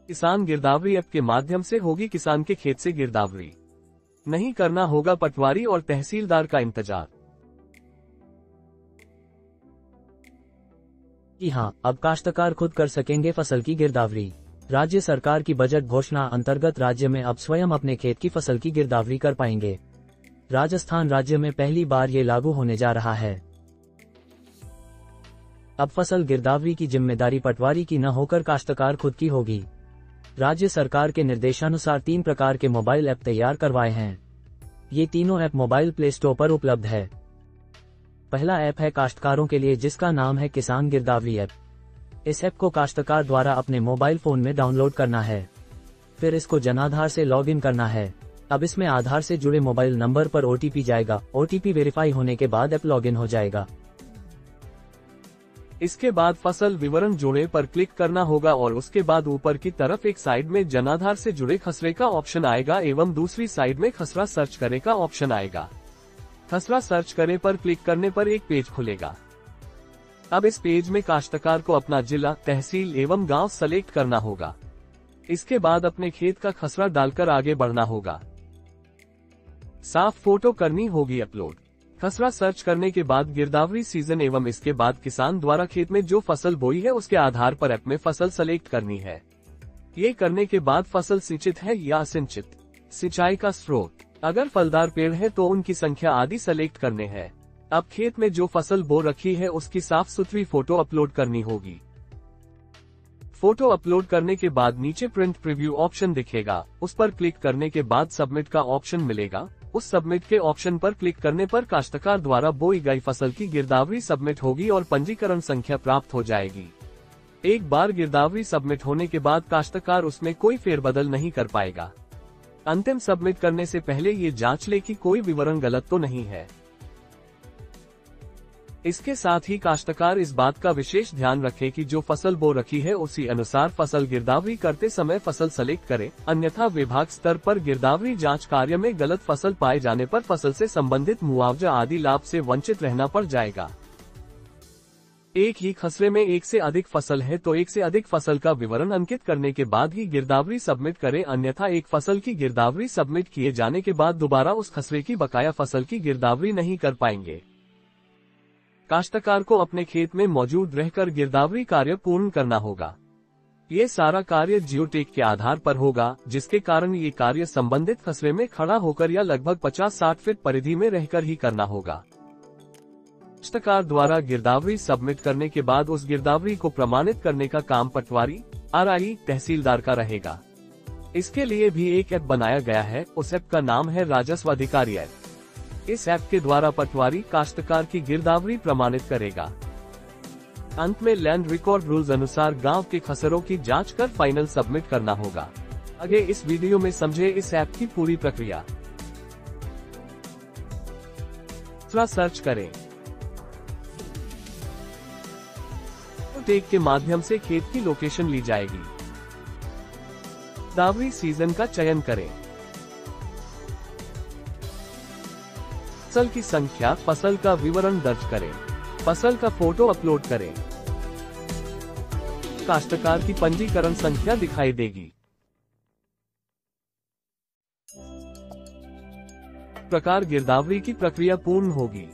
किसान गिरदावरी ऐप के माध्यम से होगी किसान के खेत से गिरदावरी। नहीं करना होगा पटवारी और तहसीलदार का इंतजार। जी हां, अब काश्तकार खुद कर सकेंगे फसल की गिरदावरी। राज्य सरकार की बजट घोषणा अंतर्गत राज्य में अब स्वयं अपने खेत की फसल की गिरदावरी कर पाएंगे। राजस्थान राज्य में पहली बार ये लागू होने जा रहा है। अब फसल गिरदावरी की जिम्मेदारी पटवारी की न होकर काश्तकार खुद की होगी। राज्य सरकार के निर्देशानुसार 3 प्रकार के मोबाइल ऐप तैयार करवाए हैं। ये तीनों ऐप मोबाइल प्ले स्टोर पर उपलब्ध है। पहला ऐप है काश्तकारों के लिए, जिसका नाम है किसान गिरदावरी ऐप। इस ऐप को काश्तकार द्वारा अपने मोबाइल फोन में डाउनलोड करना है। फिर इसको जनाधार से लॉगिन करना है। अब इसमें आधार से जुड़े मोबाइल नंबर पर OTP जाएगा। OTP वेरीफाई होने के बाद ऐप लॉगिन हो जाएगा। इसके बाद फसल विवरण जोड़े पर क्लिक करना होगा और उसके बाद ऊपर की तरफ एक साइड में जनाधार से जुड़े खसरे का ऑप्शन आएगा एवं दूसरी साइड में खसरा सर्च करे का ऑप्शन आएगा। खसरा सर्च करे पर क्लिक करने पर एक पेज खुलेगा। अब इस पेज में काश्तकार को अपना जिला, तहसील एवं गांव सेलेक्ट करना होगा। इसके बाद अपने खेत का खसरा डालकर आगे बढ़ना होगा। साफ फोटो करनी होगी अपलोड। खसरा सर्च करने के बाद गिरदावरी सीजन एवं इसके बाद किसान द्वारा खेत में जो फसल बोई है उसके आधार पर ऐप में फसल सेलेक्ट करनी है। ये करने के बाद फसल सिंचित है या असिंचित, सिंचाई का स्रोत, अगर फलदार पेड़ है तो उनकी संख्या आदि सेलेक्ट करने हैं। अब खेत में जो फसल बो रखी है उसकी साफ सुथरी फोटो अपलोड करनी होगी। फोटो अपलोड करने के बाद नीचे प्रिंट प्रीव्यू ऑप्शन दिखेगा, उस पर क्लिक करने के बाद सबमिट का ऑप्शन मिलेगा। उस सबमिट के ऑप्शन पर क्लिक करने पर काश्तकार द्वारा बोई गई फसल की गिरदावरी सबमिट होगी और पंजीकरण संख्या प्राप्त हो जाएगी। एक बार गिरदावरी सबमिट होने के बाद काश्तकार उसमें कोई फेरबदल नहीं कर पाएगा। अंतिम सबमिट करने से पहले ये जांच ले कि कोई विवरण गलत तो नहीं है। इसके साथ ही काश्तकार इस बात का विशेष ध्यान रखे कि जो फसल बो रखी है उसी अनुसार फसल गिरदावरी करते समय फसल सेलेक्ट करे, अन्यथा विभाग स्तर पर गिरदावरी जांच कार्य में गलत फसल पाए जाने पर फसल से संबंधित मुआवजा आदि लाभ से वंचित रहना पड़ जाएगा। एक ही खसरे में एक से अधिक फसल है तो एक से अधिक फसल का विवरण अंकित करने के बाद ही गिरदावरी सबमिट करें, अन्यथा एक फसल की गिरदावरी सबमिट किए जाने के बाद दोबारा उस खसरे की बकाया फसल की गिरदावरी नहीं कर पाएंगे। काश्तकार को अपने खेत में मौजूद रहकर गिरदावरी कार्य पूर्ण करना होगा। ये सारा कार्य जियोटैग के आधार पर होगा, जिसके कारण ये कार्य संबंधित खसरे में खड़ा होकर या लगभग 50-60 फीट परिधि में रहकर ही करना होगा। काश्तकार द्वारा गिरदावरी सबमिट करने के बाद उस गिरदावरी को प्रमाणित करने का काम पटवारी, RI, तहसीलदार का रहेगा। इसके लिए भी एक ऐप बनाया गया है। उस ऐप का नाम है राजस्व अधिकारी ऐप। इस ऐप के द्वारा पटवारी काश्तकार की गिरदावरी प्रमाणित करेगा। अंत में लैंड रिकॉर्ड रूल्स अनुसार गांव के खसरों की जांच कर फाइनल सबमिट करना होगा। आगे इस वीडियो में समझे इस ऐप की पूरी प्रक्रिया। खसरा सर्च करें। जियोटैग के माध्यम से खेत की लोकेशन ली जाएगी। गिरदावरी सीजन का चयन करें। फसल की संख्या, फसल का विवरण दर्ज करें। फसल का फोटो अपलोड करें। काश्तकार की पंजीकरण संख्या दिखाई देगी। प्रकार गिरदावरी की प्रक्रिया पूर्ण होगी।